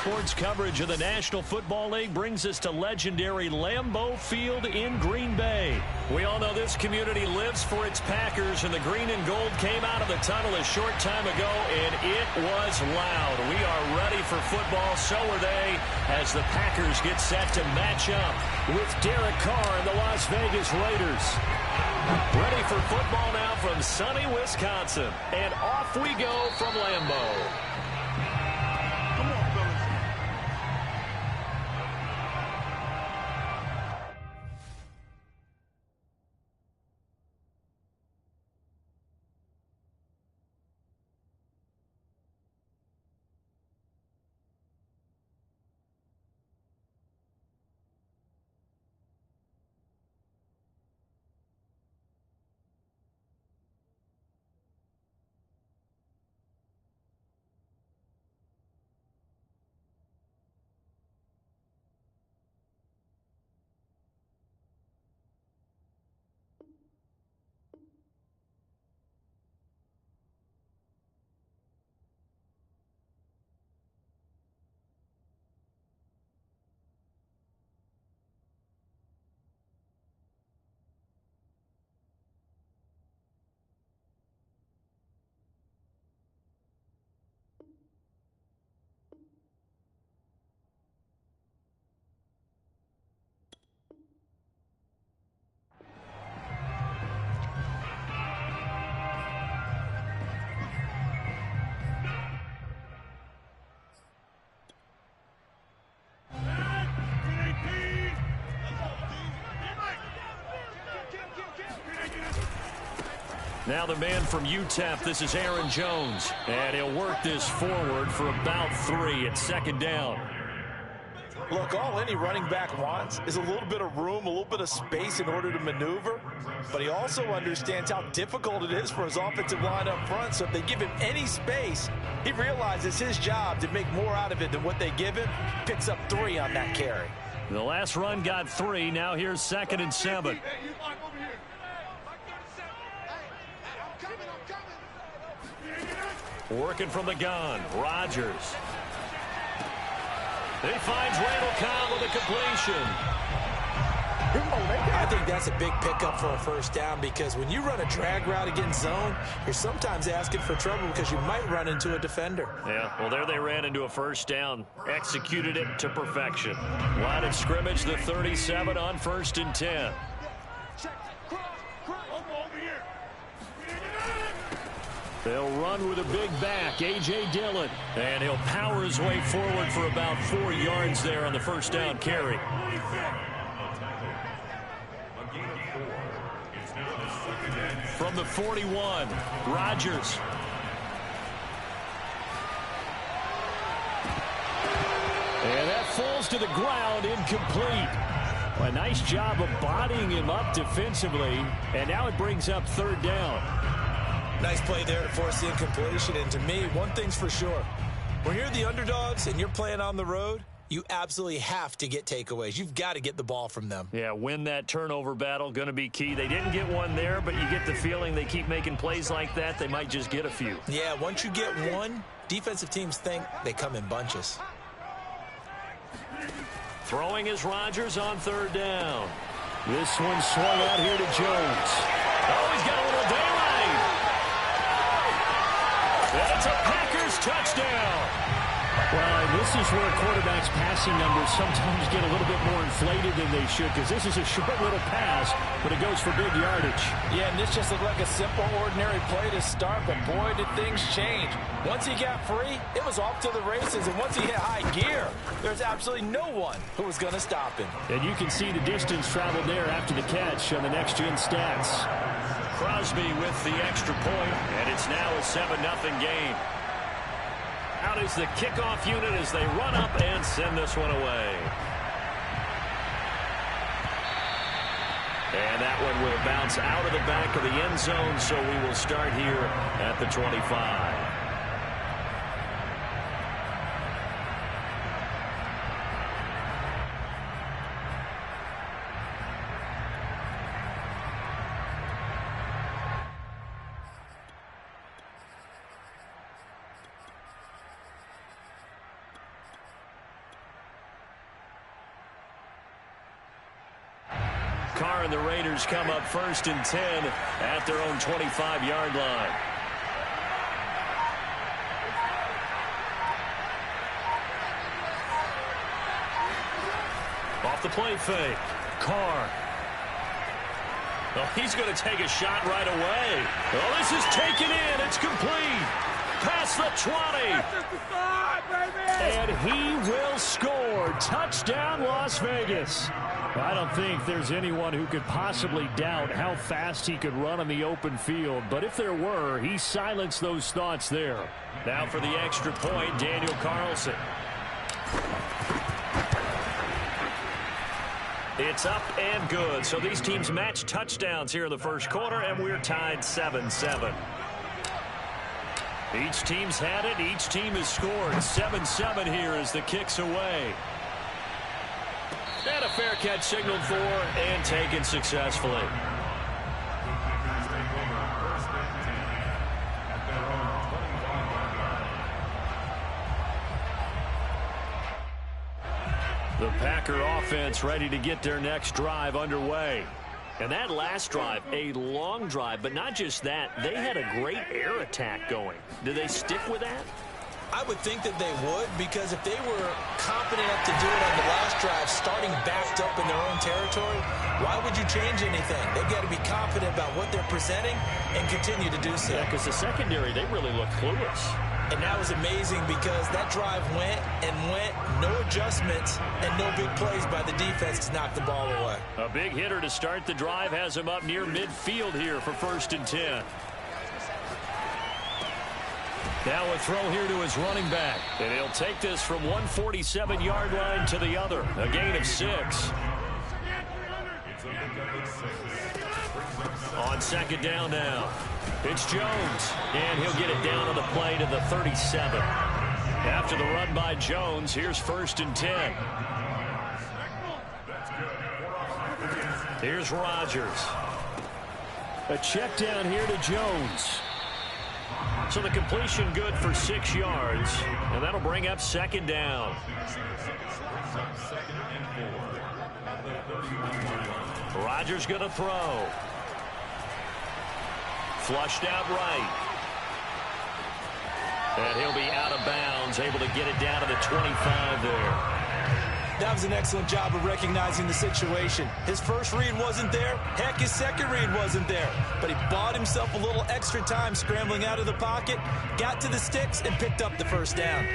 Sports coverage of the National Football League brings us to legendary Lambeau Field in Green Bay. We all know this community lives for its Packers, and the green and gold came out of the tunnel a short time ago, and it was loud. We are ready for football, so are they, as the Packers get set to match up with Derek Carr and the Las Vegas Raiders. Ready for football now from sunny Wisconsin, and off we go from Lambeau. Now the man from UTEP, this is Aaron Jones. And he'll work this forward for about 3 at second down. Look, all any running back wants is a little bit of room, a little bit of space in order to maneuver. But he also understands how difficult it is for his offensive line up front. So if they give him any space, he realizes his job to make more out of it than what they give him. Picks up 3 on that carry. The last run got 3. Now here's 2nd and 7. Working from the gun, Rodgers. He finds Randall Cobb with a completion. I think that's a big pickup for a first down, because when you run a drag route against zone, you're sometimes asking for trouble because you might run into a defender. Yeah, well, there they ran into a first down. Executed it to perfection. Line of scrimmage, the 37 on 1st and 10. They'll run with a big back, A.J. Dillon. And he'll power his way forward for about 4 yards there on the first down carry. From the 41, Rodgers. And that falls to the ground, incomplete. A nice job of bodying him up defensively. And now it brings up 3rd down. Nice play there to force the incompletion. And to me, one thing's for sure. When you're the underdogs and you're playing on the road, you absolutely have to get takeaways. You've got to get the ball from them. Yeah, win that turnover battle, going to be key. They didn't get one there, but you get the feeling they keep making plays like that, they might just get a few. Yeah, once you get one, defensive teams think they come in bunches. Throwing is Rodgers on 3rd down. This one swung out here to Jones. Oh, he's got a little daylight. And it's a Packers touchdown. Well, this is where quarterbacks' passing numbers sometimes get a little bit more inflated than they should, because this is a short little pass, but it goes for big yardage. Yeah, and this just looked like a simple, ordinary play to start, but boy, did things change. Once he got free, it was off to the races, and once he hit high gear, there's absolutely no one who was going to stop him. And you can see the distance traveled there after the catch on the next-gen stats. Crosby with the extra point, and it's now a 7-0 game. Out is the kickoff unit as they run up and send this one away. And that one will bounce out of the back of the end zone, so we will start here at the 25. far, and the Raiders come up 1st and 10 at their own 25-yard line. Off the play fake. Carr. Oh, he's going to take a shot right away. Oh, this is taken in. It's complete. Past the 20. And he will score. Touchdown, Las Vegas. I don't think there's anyone who could possibly doubt how fast he could run on the open field. But if there were, he silenced those thoughts there. Now for the extra point, Daniel Carlson. It's up and good. So these teams match touchdowns here in the first quarter, and we're tied 7-7. Each team's had it. Each team has scored. 7-7 here as the kick's away. And a fair catch signaled for and taken successfully. The Packer offense ready to get their next drive underway. And that last drive, a long drive, but not just that. They had a great air attack going. Do they stick with that? I would think that they would, because if they were confident enough to do it on the last drive, starting backed up in their own territory, why would you change anything? They've got to be confident about what they're presenting and continue to do so. Yeah, because the secondary, they really look clueless. And that was amazing because that drive went and went, no adjustments, and no big plays by the defense to knock the ball away. A big hitter to start the drive has him up near midfield here for 1st and 10. Now a throw here to his running back. And he'll take this from 147-yard line to the other. A gain of 6. On 2nd down now. It's Jones. And he'll get it down on the play to the 37. After the run by Jones, here's 1st and 10. Here's Rodgers. A check down here to Jones. So the completion good for 6 yards, and that'll bring up 2nd down. Rodgers going to throw. Flushed out right. And he'll be out of bounds, able to get it down to the 25 there. That was an excellent job of recognizing the situation. His first read wasn't there. Heck, his second read wasn't there. But he bought himself a little extra time scrambling out of the pocket, got to the sticks, and picked up the 1st down.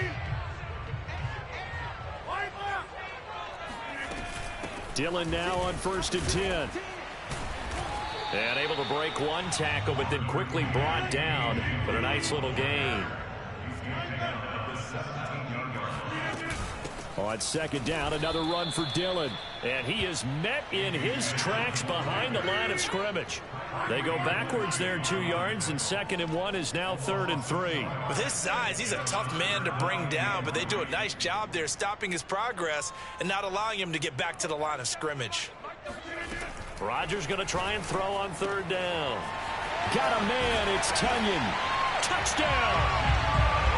Dillon now on 1st and 10. And able to break one tackle, but then quickly brought down. But a nice little gain. On 2nd down, another run for Dillon. And he is met in his tracks behind the line of scrimmage. They go backwards there 2 yards, and 2nd and 1 is now 3rd and 3. With his size, he's a tough man to bring down, but they do a nice job there stopping his progress and not allowing him to get back to the line of scrimmage. Rodgers going to try and throw on 3rd down. Got a man, it's Tunyon. Touchdown!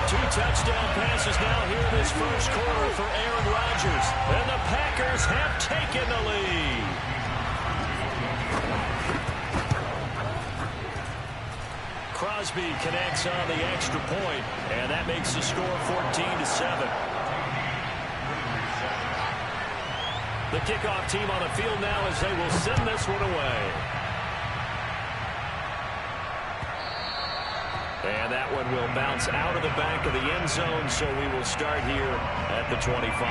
2 touchdown passes now here in this first quarter for Aaron Rodgers. And the Packers have taken the lead. Crosby connects on the extra point, and that makes the score 14-7. The kickoff team on the field now as they will send this one away. And that one will bounce out of the back of the end zone, so we will start here at the 25.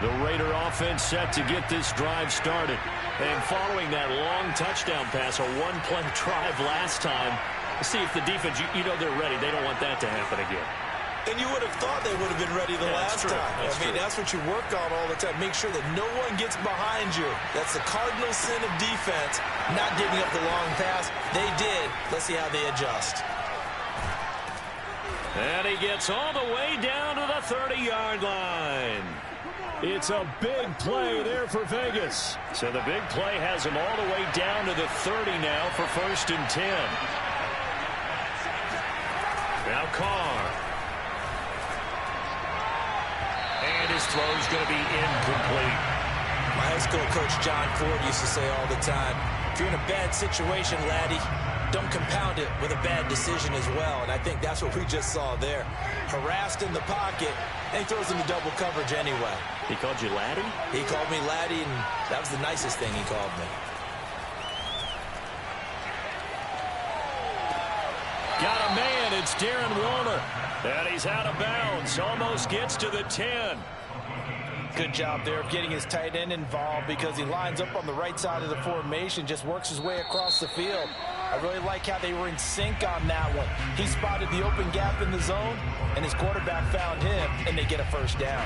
The Raider offense set to get this drive started. And following that long touchdown pass, a one-play drive last time, see if the defense, you know they're ready. They don't want that to happen again. And you would have thought they would have been ready the last time. That's what you work on all the time. Make sure that no one gets behind you. That's the cardinal sin of defense, not giving up the long pass. They did. Let's see how they adjust. And he gets all the way down to the 30-yard line. It's a big play there for Vegas. So the big play has him all the way down to the 30 now for 1st and 10. Now Carr. And his throw's going to be incomplete. My high school coach John Ford used to say all the time, if you're in a bad situation, laddie, don't compound it with a bad decision as well. And I think that's what we just saw there. Harassed in the pocket, and he throws into double coverage anyway. He called you laddie? He called me laddie, and that was the nicest thing he called me. Got a man. It's Darren Waller. And he's out of bounds. Almost gets to the 10. Good job there of getting his tight end involved because he lines up on the right side of the formation, just works his way across the field. I really like how they were in sync on that one. He spotted the open gap in the zone, and his quarterback found him, and they get a first down.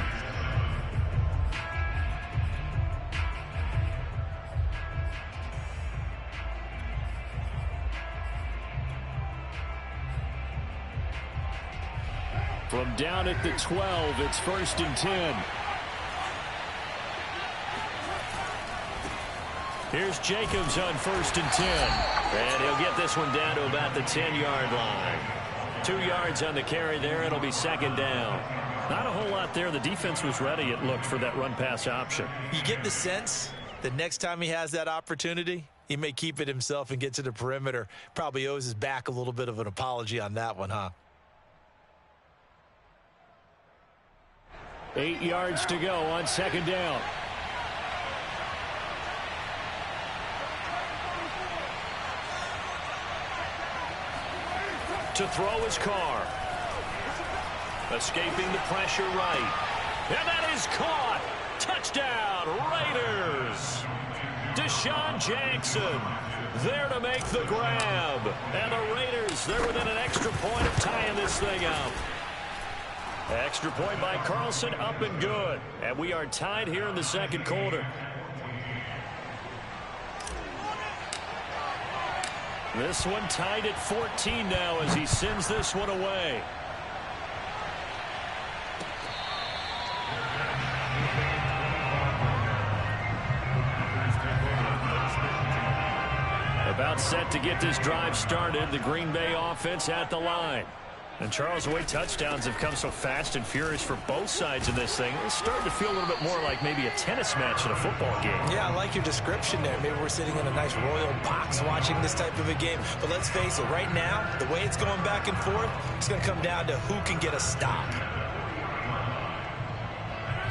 From down at the 12, it's 1st and 10. Here's Jacobs on 1st and 10. And he'll get this one down to about the 10-yard line. 2 yards on the carry there. It'll be 2nd down. Not a whole lot there. The defense was ready, it looked, for that run-pass option. You get the sense that next time he has that opportunity, he may keep it himself and get to the perimeter. Probably owes his back a little bit of an apology on that one, huh? 8 yards to go on 2nd down. To throw his Carr. Escaping the pressure right. And that is caught. Touchdown, Raiders. Deshaun Jackson there to make the grab. And the Raiders, they're within an extra point of tying this thing up. Extra point by Carlson, up and good. And we are tied here in the 2nd quarter. This one tied at 14 now as he sends this one away. About set to get this drive started. The Green Bay offense at the line. And Charles, the way touchdowns have come so fast and furious for both sides of this thing, it's starting to feel a little bit more like maybe a tennis match in a football game. Yeah, I like your description there. Maybe we're sitting in a nice royal box watching this type of a game. But let's face it, right now, the way it's going back and forth, it's going to come down to who can get a stop.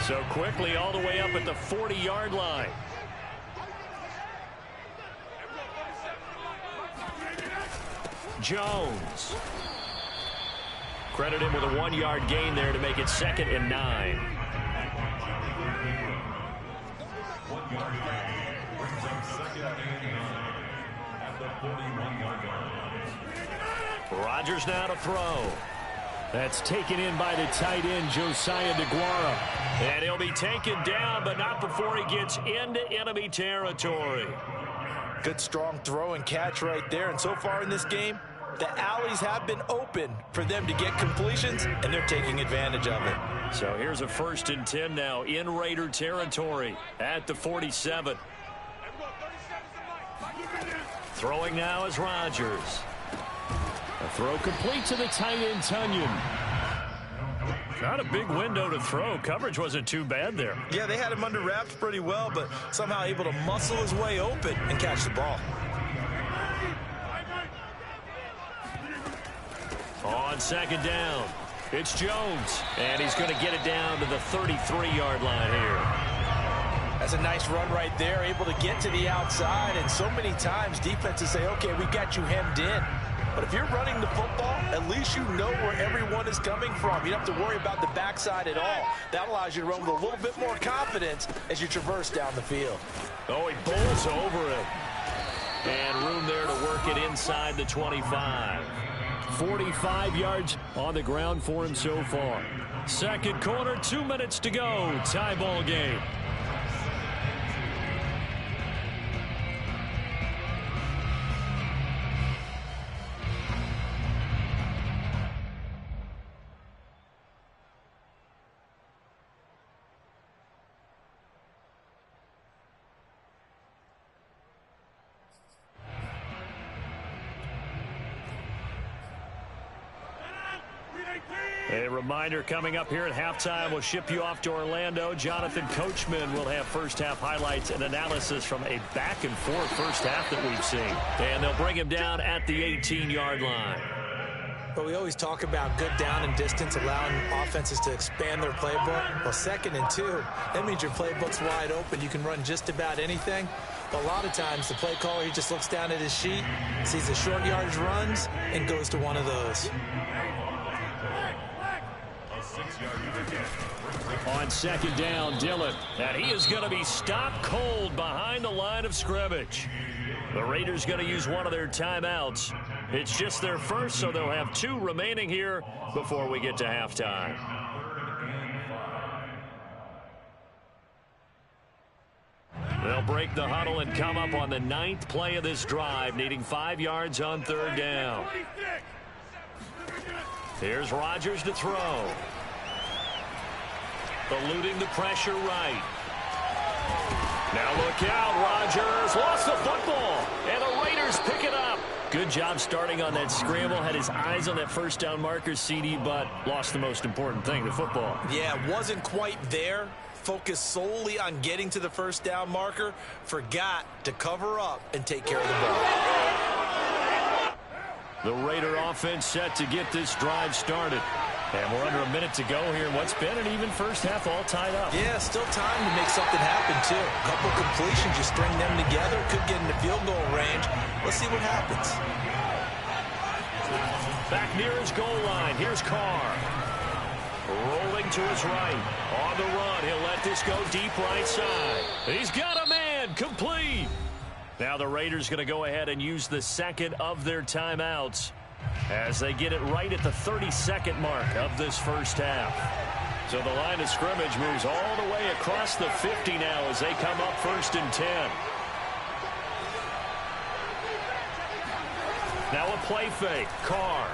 So quickly all the way up at the 40-yard line. Jones. Credit him with a 1-yard gain there to make it 2nd and 9. Rodgers now to throw. That's taken in by the tight end, Josiah DeGuara. And he'll be taken down, but not before he gets into enemy territory. Good strong throw and catch right there. And so far in this game, the alleys have been open for them to get completions, and they're taking advantage of it. So here's a 1st and 10 now in Raider territory at the 47. Throwing now is Rodgers. A throw complete to the tight end, Tunyon. Not a big window to throw. Coverage wasn't too bad there. Yeah, they had him under wraps pretty well, but somehow able to muscle his way open and catch the ball. On 2nd down, it's Jones, and he's going to get it down to the 33-yard line here. That's a nice run right there, able to get to the outside, and so many times defenses say, okay, we got you hemmed in. But if you're running the football, at least you know where everyone is coming from. You don't have to worry about the backside at all. That allows you to run with a little bit more confidence as you traverse down the field. Oh, he bowls over it. And room there to work it inside the 25. 45 yards on the ground for him so far. 2nd quarter, 2 minutes to go. Tie ball game. A reminder coming up here at halftime. We'll ship you off to Orlando. Jonathan Coachman will have first-half highlights and analysis from a back-and-forth first half that we've seen. And they'll bring him down at the 18-yard line. But we always talk about good down and distance, allowing offenses to expand their playbook. Well, 2nd and 2, that means your playbook's wide open. You can run just about anything. But a lot of times, the play caller, he just looks down at his sheet, sees the short yardage runs, and goes to one of those. On 2nd down, Dillon. And he is going to be stopped cold behind the line of scrimmage. The Raiders going to use one of their timeouts. It's just their first, so they'll have 2 remaining here before we get to halftime. They'll break the huddle and come up on the 9th play of this drive, needing 5 yards on 3rd down. Here's Rodgers to throw. Eluding the pressure right. Now look out, Rodgers lost the football, and the Raiders pick it up. Good job starting on that scramble. Had his eyes on that first down marker, CD, but lost the most important thing, the football. Yeah, wasn't quite there. Focused solely on getting to the first down marker. Forgot to cover up and take care of the ball. The Raider offense set to get this drive started. And we're under a minute to go here. What's been an even first half, all tied up. Yeah, still time to make something happen, too. A couple completions, you string them together, could get into field goal range. Let's see what happens. Back near his goal line. Here's Carr. Rolling to his right. On the run, he'll let this go deep right side. He's got a man. Complete. Now the Raiders going to go ahead and use the 2nd of their timeouts as they get it right at the 32nd mark of this first half. So the line of scrimmage moves all the way across the 50 now as they come up 1st and 10. Now a play fake. Carr.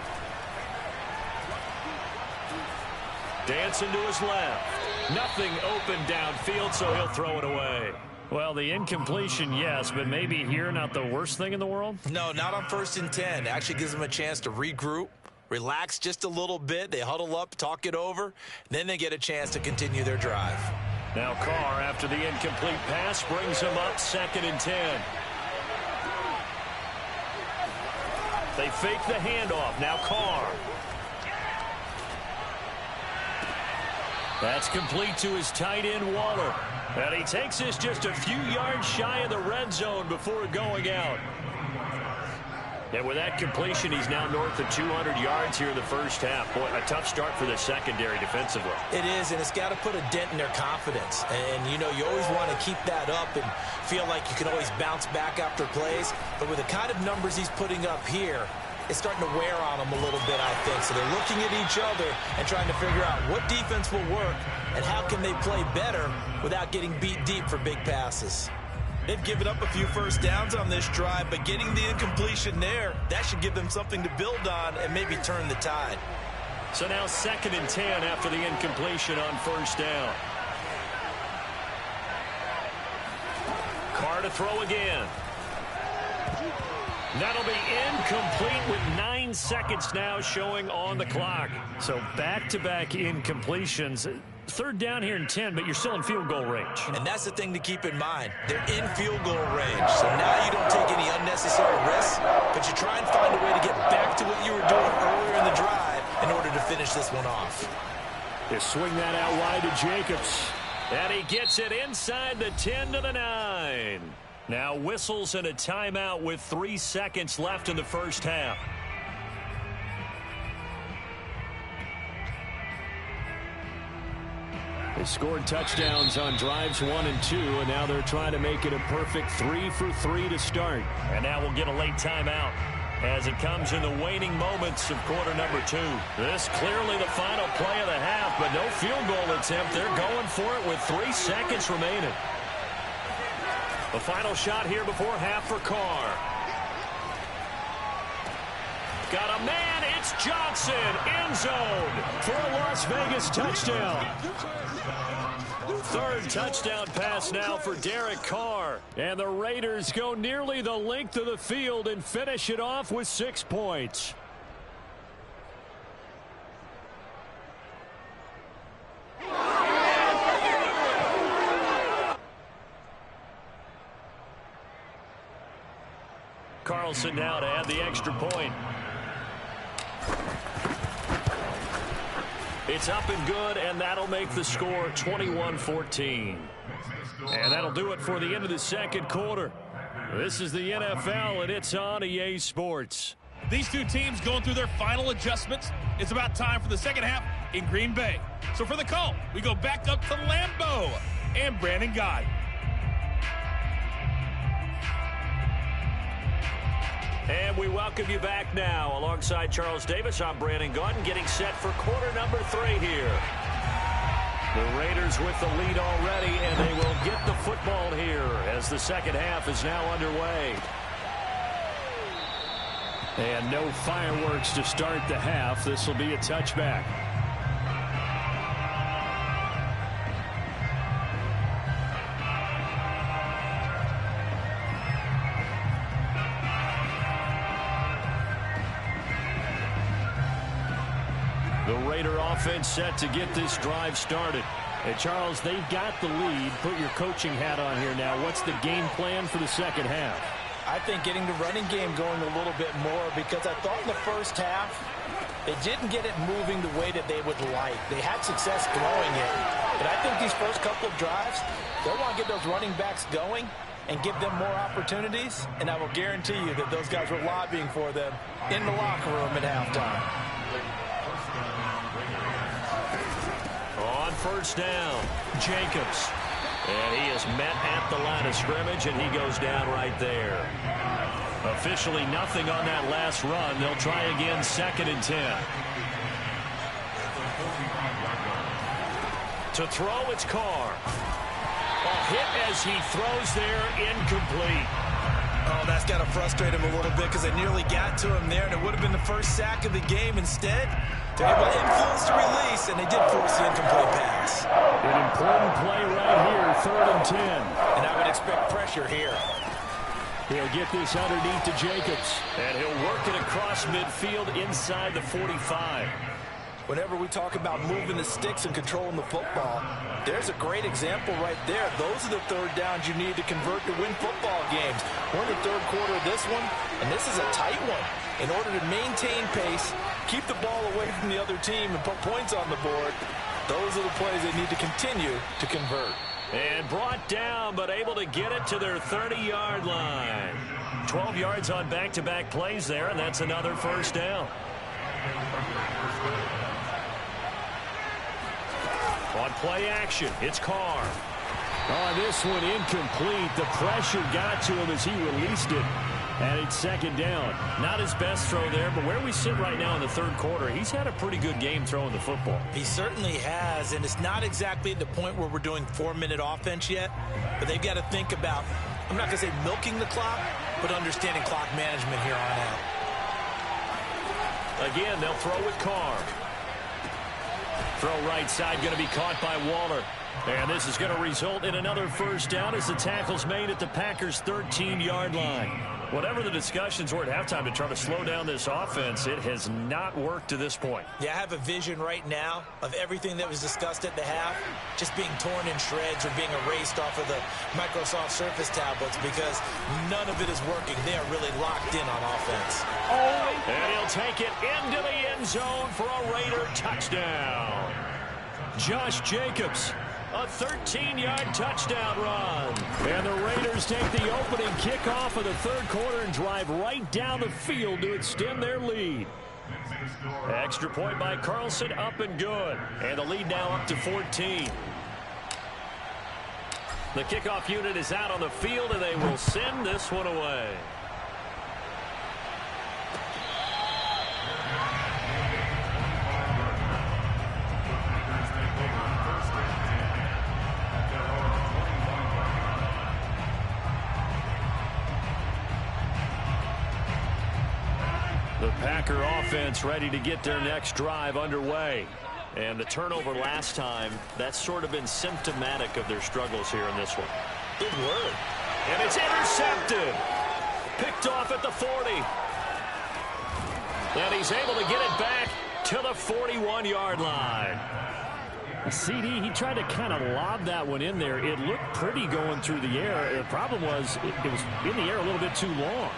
Dancing to his left. Nothing open downfield, so he'll throw it away. Well, the incompletion, yes, but maybe here not the worst thing in the world? No, not on 1st and 10. Actually gives them a chance to regroup, relax just a little bit. They huddle up, talk it over. Then they get a chance to continue their drive. Now Carr, after the incomplete pass, brings him up 2nd and 10. They fake the handoff. Now Carr. That's complete to his tight end, Waller. And he takes this just a few yards shy of the red zone before going out. And with that completion, he's now north of 200 yards here in the first half. Boy, a tough start for the secondary defensively. It is, and it's got to put a dent in their confidence. And, you know, you always want to keep that up and feel like you can always bounce back after plays. But with the kind of numbers he's putting up here, it's starting to wear on them a little bit, I think. So they're looking at each other and trying to figure out what defense will work and how can they play better without getting beat deep for big passes. They've given up a few first downs on this drive, but getting the incompletion there, that should give them something to build on and maybe turn the tide. So now 2nd and 10 after the incompletion on 1st down. Carr to throw again. That'll be incomplete with 9 seconds now showing on the clock. So back-to-back incompletions. 3rd down here and 10, but you're still in field goal range. And that's the thing to keep in mind. They're in field goal range. So now you don't take any unnecessary risks, but you try and find a way to get back to what you were doing earlier in the drive in order to finish this one off. They swing that out wide to Jacobs. And he gets it inside the 10 to the 9. Now whistles and a timeout with 3 seconds left in the first half. They scored touchdowns on drives 1 and 2, and now they're trying to make it a perfect 3 for 3 to start. And now we'll get a late timeout as it comes in the waning moments of quarter number 2. This clearly the final play of the half, but no field goal attempt. They're going for it with 3 seconds remaining. The final shot here before half for Carr. Got a man, it's Johnson, end zone for a Las Vegas touchdown. 3rd touchdown pass now for Derek Carr. And the Raiders go nearly the length of the field and finish it off with 6 points. Carlson now to add the extra point. It's up and good, and that'll make the score 21-14. And that'll do it for the end of the second quarter. This is the NFL, and it's on EA Sports. These two teams going through their final adjustments. It's about time for the second half in Green Bay. So for the call, we go back up to Lambeau and Brandon Gaudin. And we welcome you back now. Alongside Charles Davis, I'm Brandon Gaudin, getting set for quarter number 3 here. The Raiders with the lead already, and they will get the football here as the second half is now underway. And no fireworks to start the half. This will be a touchback. The Raider offense set to get this drive started. And Charles, they've got the lead. Put your coaching hat on here now. What's the game plan for the second half? I think getting the running game going a little bit more, because I thought in the first half they didn't get it moving the way that they would like. They had success throwing it. But I think these first couple of drives, they'll want to get those running backs going and give them more opportunities. And I will guarantee you that those guys were lobbying for them in the locker room at halftime. On first down, Jacobs. And he is met at the line of scrimmage, and he goes down right there. Officially nothing on that last run. They'll try again, 2nd and 10. To throw, it's Carr. A hit as he throws there, incomplete. Oh, that's got to frustrate him a little bit, because they nearly got to him there, and it would have been the first sack of the game. Instead, they're able to influence the release, and they did force the incomplete pass. An important play right here, 3rd and 10. And I would expect pressure here. He'll get this underneath to Jacobs, and he'll work it across midfield inside the 45. Whenever we talk about moving the sticks and controlling the football, there's a great example right there. Those are the third downs you need to convert to win football games. We're in the third quarter of this one, and this is a tight one. In order to maintain pace, keep the ball away from the other team, and put points on the board, those are the plays they need to continue to convert. And brought down, but able to get it to their 30-yard line. 12 yards on back-to-back plays there, and that's another first down. On play action, it's Carr. On this one, incomplete. The pressure got to him as he released it. And it's 2nd down. Not his best throw there, but where we sit right now in the third quarter, he's had a pretty good game throwing the football. He certainly has, and it's not exactly at the point where we're doing 4-minute offense yet, but they've got to think about, I'm not going to say milking the clock, but understanding clock management here on out. Again, they'll throw with Carr. Throw right side going to be caught by Waller. And this is going to result in another first down as the tackle's made at the Packers' 13-yard line. Whatever the discussions were at halftime to try to slow down this offense, it has not worked to this point. Yeah, I have a vision right now of everything that was discussed at the half just being torn in shreds or being erased off of the Microsoft Surface tablets, because none of it is working. They are really locked in on offense. And he'll take it into the end zone for a Raider touchdown. Josh Jacobs. A 13-yard touchdown run. And the Raiders take the opening kickoff of the third quarter and drive right down the field to extend their lead. Extra point by Carlson, up and good. And the lead now up to 14. The kickoff unit is out on the field, and they will send this one away. The Packer offense ready to get their next drive underway. And the turnover last time, that's sort of been symptomatic of their struggles here in this one. Good word. And it's intercepted. Picked off at the 40. And he's able to get it back to the 41-yard line. CD, he tried to kind of lob that one in there. It looked pretty going through the air. The problem was it was in the air a little bit too long.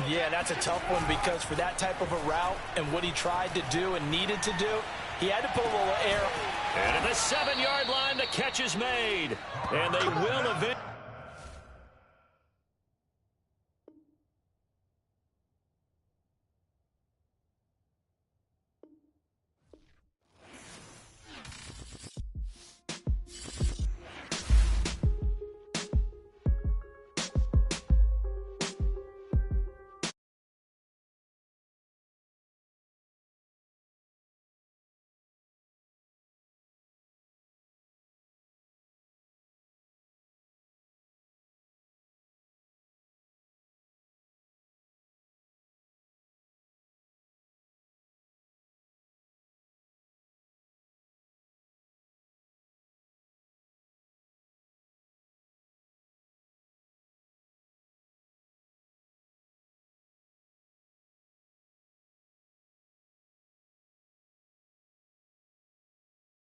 Yeah, that's a tough one because for that type of a route and what he tried to do and needed to do, he had to put a little air. And at the 7-yard line, the catch is made. And they will eventually.